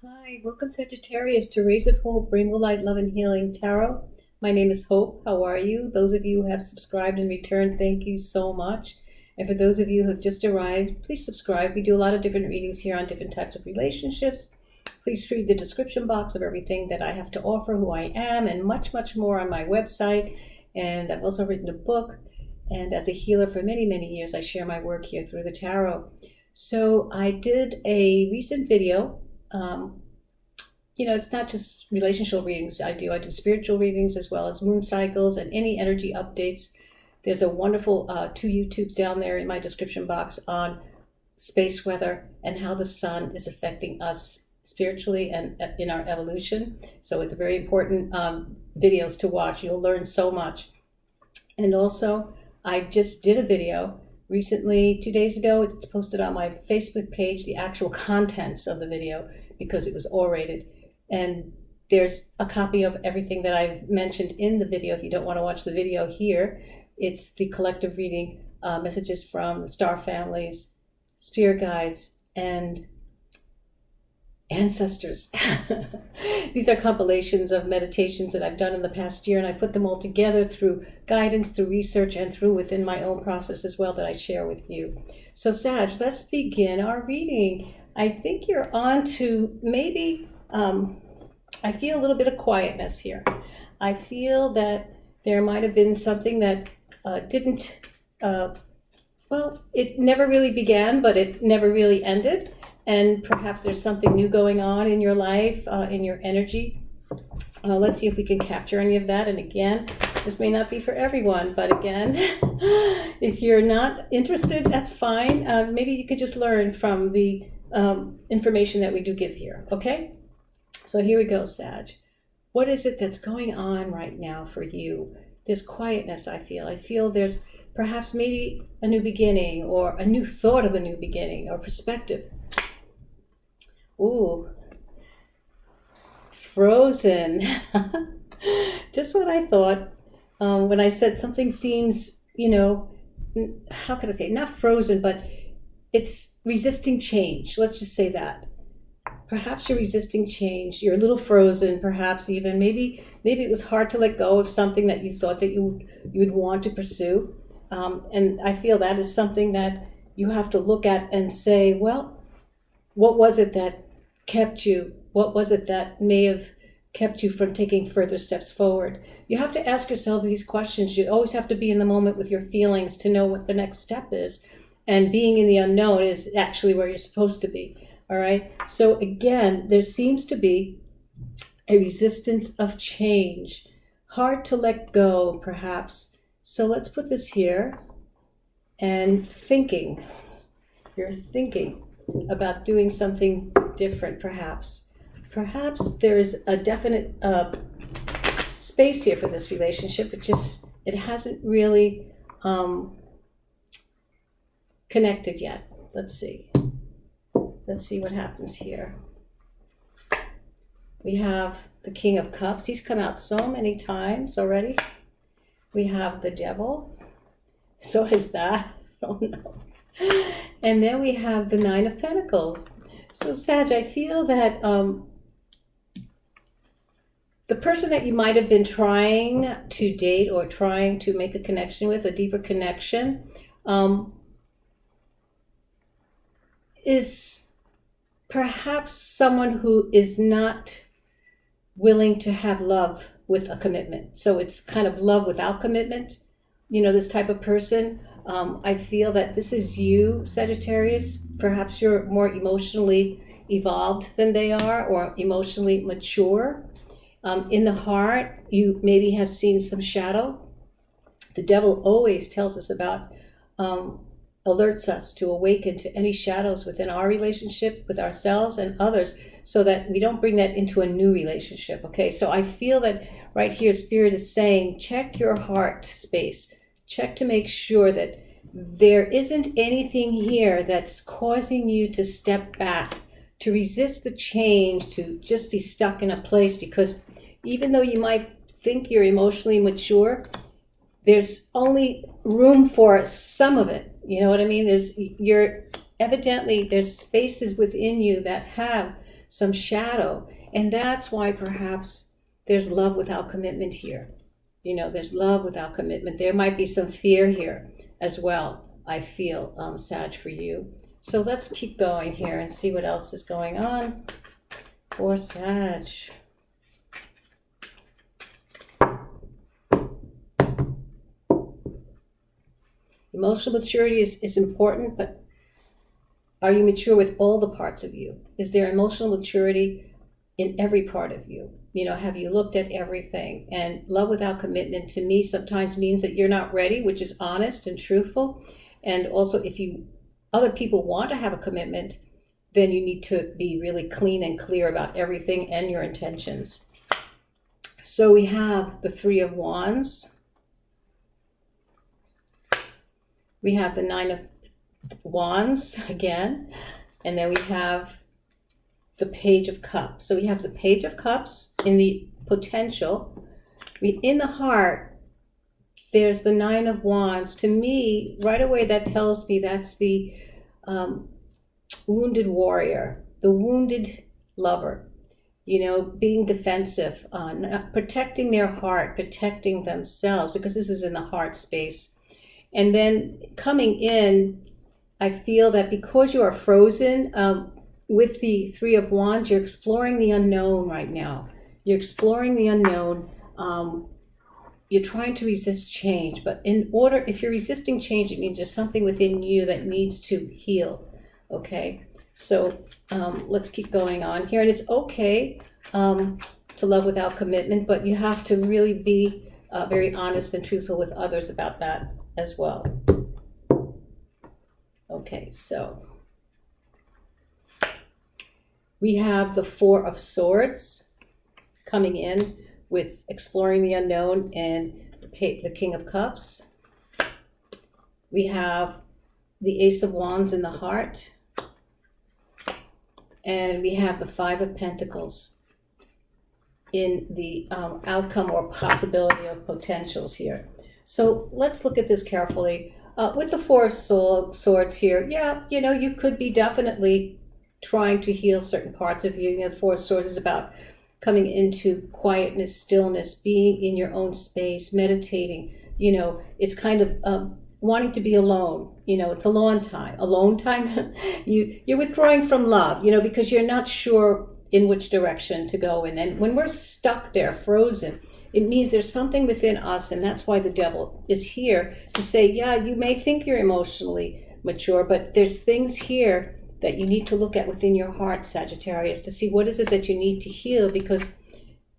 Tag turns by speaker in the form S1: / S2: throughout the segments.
S1: Hi, welcome Sagittarius to Rays of Hope, Rainbow Light, Love and Healing Tarot. My name is Hope. How are you? Those of you who have subscribed and returned, thank you so much. And for those of you who have just arrived, please subscribe. We do a lot of different readings here on different types of relationships. Please read the description box of everything that I have to offer, who I am, and much, much more on my website. And I've also written a book. And as a healer for many, many years, I share my work here through the tarot. So I did a recent video. It's not just relational readings I do spiritual readings as well as moon cycles and any energy updates. There's a wonderful 2 YouTubes down there in my description box on space weather and how the sun is affecting us spiritually and in our evolution. So it's very important videos to watch. You'll learn so much. And also, I just did a video recently, 2 days ago. It's posted on my Facebook page, the actual contents of the video, because it was orated. And there's a copy of everything that I've mentioned in the video. If you don't want to watch the video here, it's the collective reading, messages from the star families, spirit guides, and ancestors. These are compilations of meditations that I've done in the past year, and I put them all together through guidance, through research, and through within my own process as well that I share with you. So Sag, let's begin our reading. I think you're on to maybe, I feel a little bit of quietness here. I feel that there might have been something that it never really began, but it never really ended. And perhaps there's something new going on in your life, in your energy. Let's see if we can capture any of that. And again, this may not be for everyone, but again, if you're not interested, that's fine. Maybe you could just learn from the information that we do give here, okay? So here we go, Sag. What is it that's going on right now for you? There's quietness, I feel. I feel there's perhaps maybe a new beginning or a new thought of a new beginning or perspective. Ooh, frozen. Just what I thought when I said something seems, how can I say it? Not frozen, but it's resisting change. Let's just say that. Perhaps you're resisting change. You're a little frozen, perhaps even. Maybe it was hard to let go of something that you thought that you would want to pursue. And I feel that is something that you have to look at and say, well, what was it that kept you? What was it that may have kept you from taking further steps forward? You have to ask yourself these questions. You always have to be in the moment with your feelings to know what the next step is. And being in the unknown is actually where you're supposed to be. All right. So again, there seems to be a resistance of change. Hard to let go, perhaps. So let's put this here. And thinking. You're thinking about doing something different, perhaps. Perhaps there's a definite space here for this relationship. It hasn't really connected yet. Let's see what happens here. We have the King of Cups. He's come out so many times already. We have the Devil. So is that. Oh no. And then we have the Nine of Pentacles. So Sag, I feel that the person that you might have been trying to date or trying to make a connection with, a deeper connection, is perhaps someone who is not willing to have love with a commitment. So it's kind of love without commitment, this type of person. I feel that this is you, Sagittarius. Perhaps you're more emotionally evolved than they are, or emotionally mature. In the heart, you maybe have seen some shadow. The Devil always tells us about, alerts us to awaken to any shadows within our relationship with ourselves and others, so that we don't bring that into a new relationship, okay? So I feel that right here, Spirit is saying, check your heart space. Check to make sure that there isn't anything here that's causing you to step back, to resist the change, to just be stuck in a place, because even though you might think you're emotionally mature, there's only room for some of it. You know what I mean? There's spaces within you that have some shadow. And that's why perhaps there's love without commitment here. You know, there's love without commitment. There might be some fear here as well, I feel, Sag, for you. So let's keep going here and see what else is going on for Sag. Emotional maturity is important, but are you mature with all the parts of you? Is there emotional maturity in every part of you? You know, have you looked at everything? And love without commitment to me sometimes means that you're not ready, which is honest and truthful. And also, if other people want to have a commitment, then you need to be really clean and clear about everything and your intentions. So we have the Three of Wands. We have the Nine of Wands again, and then we have the Page of Cups. So we have the Page of Cups in the potential. In the heart, there's the Nine of Wands. To me, right away, that tells me that's the wounded warrior, the wounded lover, you know, being defensive, protecting their heart, protecting themselves, because this is in the heart space. And then coming in, I feel that because you are frozen with the Three of Wands, you're exploring the unknown right now. You're exploring the unknown. You're trying to resist change. But if you're resisting change, it means there's something within you that needs to heal. Okay? So let's keep going on here. And it's okay to love without commitment, but you have to really be very honest and truthful with others about that as well. Okay, so we have the Four of Swords coming in with exploring the unknown and the King of Cups. We have the Ace of Wands in the heart. And we have the Five of Pentacles in the outcome or possibility of potentials here. So let's look at this carefully. With the Four of Swords here, yeah, you know, you could be definitely trying to heal certain parts of you. You know, the Four of Swords is about coming into quietness, stillness, being in your own space, meditating. You know, it's kind of wanting to be alone. You know, it's alone time. You're withdrawing from love, you know, because you're not sure in which direction to go in. And when we're stuck there, frozen, it means there's something within us, and that's why the devil is here to say, yeah, you may think you're emotionally mature, but there's things here that you need to look at within your heart, Sagittarius, to see what is it that you need to heal, because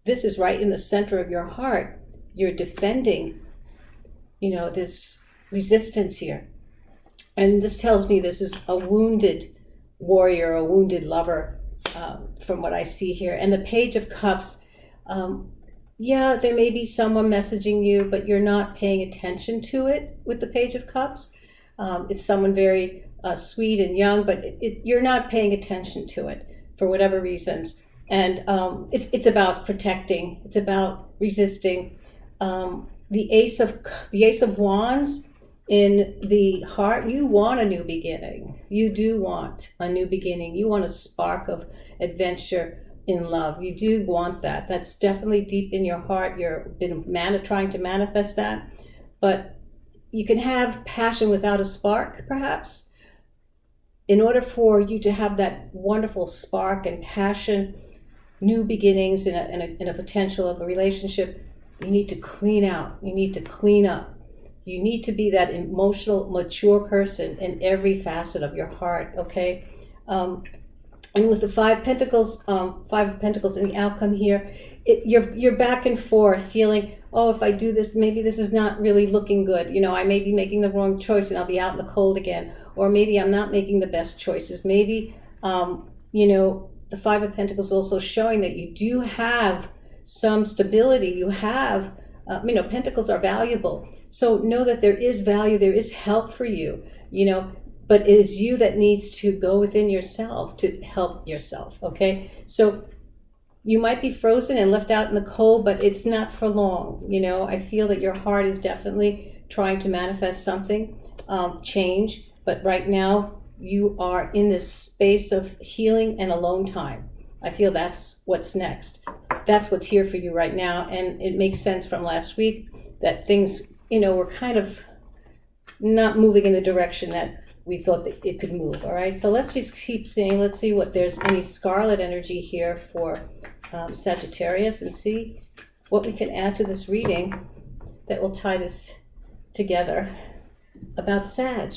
S1: this is right in the center of your heart. You're defending, you know, this resistance here. And this tells me this is a wounded warrior, a wounded lover, from what I see here. And the Page of Cups, yeah, there may be someone messaging you, but you're not paying attention to it with the Page of Cups. It's someone very sweet and young, but you're not paying attention to it for whatever reasons. And it's about protecting. It's about resisting. The Ace of Wands in the heart, you want a new beginning. You do want a new beginning. You want a spark of adventure in love. You do want that. That's definitely deep in your heart. You've been trying to manifest that. But you can have passion without a spark, perhaps. In order for you to have that wonderful spark and passion, new beginnings in a potential of a relationship, you need to clean out. You need to clean up. You need to be that emotional, mature person in every facet of your heart, okay? And with the Five of Pentacles in the outcome here, you're back and forth feeling, oh, if I do this, maybe this is not really looking good. You know, I may be making the wrong choice and I'll be out in the cold again. Or maybe I'm not making the best choices. Maybe, you know, the Five of Pentacles also showing that you do have some stability. You have, you know, Pentacles are valuable. So know that there is value, there is help for you, you know, but it is you that needs to go within yourself to help yourself, okay? So you might be frozen and left out in the cold, but it's not for long, you know? I feel that your heart is definitely trying to manifest something, change, but right now you are in this space of healing and alone time, I feel that's what's next. That's what's here for you right now. And it makes sense from last week that things, were kind of not moving in the direction that we thought that it could move. All right. So let's just keep seeing. Let's see what there's any scarlet energy here for Sagittarius, and see what we can add to this reading that will tie this together about Sag.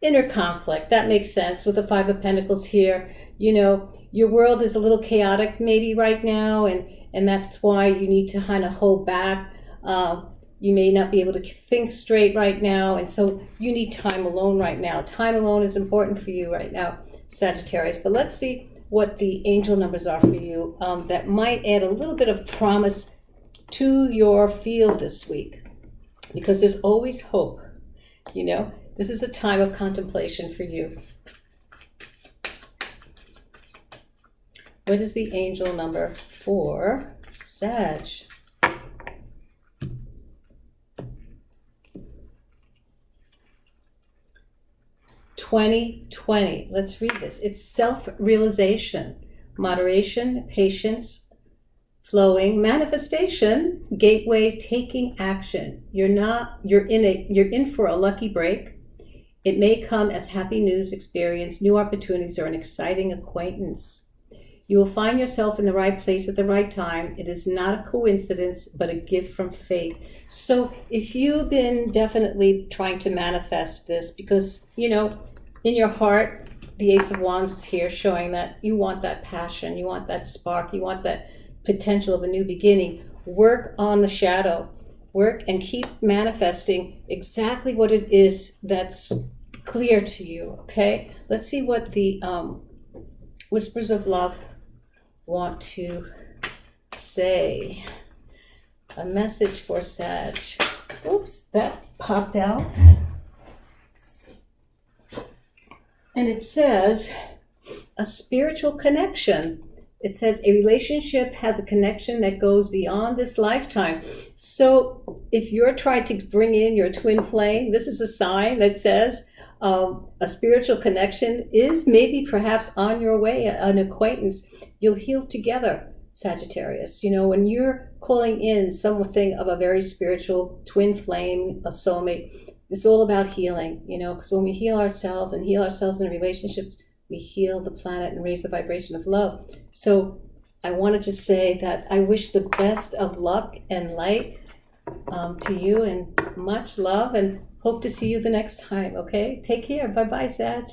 S1: Inner conflict, that makes sense with the Five of Pentacles here. Your world is a little chaotic maybe right now, and that's why you need to kind of hold back. You may not be able to think straight right now, and so you need time alone right now. Time alone is important for you right now, Sagittarius. But let's see what the angel numbers are for you that might add a little bit of promise to your field this week, because there's always hope. This is a time of contemplation for you. What is the angel number for Sag? (2020). Let's read this. It's self-realization, moderation, patience, flowing, manifestation, gateway, taking action. You're in for a lucky break. It may come as happy news, experience, new opportunities, or an exciting acquaintance. You will find yourself in the right place at the right time. It is not a coincidence, but a gift from fate. So if you've been definitely trying to manifest this, because, in your heart, the Ace of Wands is here showing that you want that passion, you want that spark, you want that potential of a new beginning. Work on the shadow. Work and keep manifesting exactly what it is that's clear to you, okay? Let's see what the Whispers of Love want to say. A message for Sag. Oops, that popped out. And it says, a spiritual connection. It says a relationship has a connection that goes beyond this lifetime. So if you're trying to bring in your twin flame, this is a sign that says a spiritual connection is maybe perhaps on your way, an acquaintance. You'll heal together, Sagittarius. When you're calling in something of a very spiritual twin flame, a soulmate, it's all about healing, because when we heal ourselves and heal ourselves in relationships, we heal the planet and raise the vibration of love. So I wanted to say that I wish the best of luck and light to you, and much love, and hope to see you the next time, okay? Take care. Bye-bye, Sag.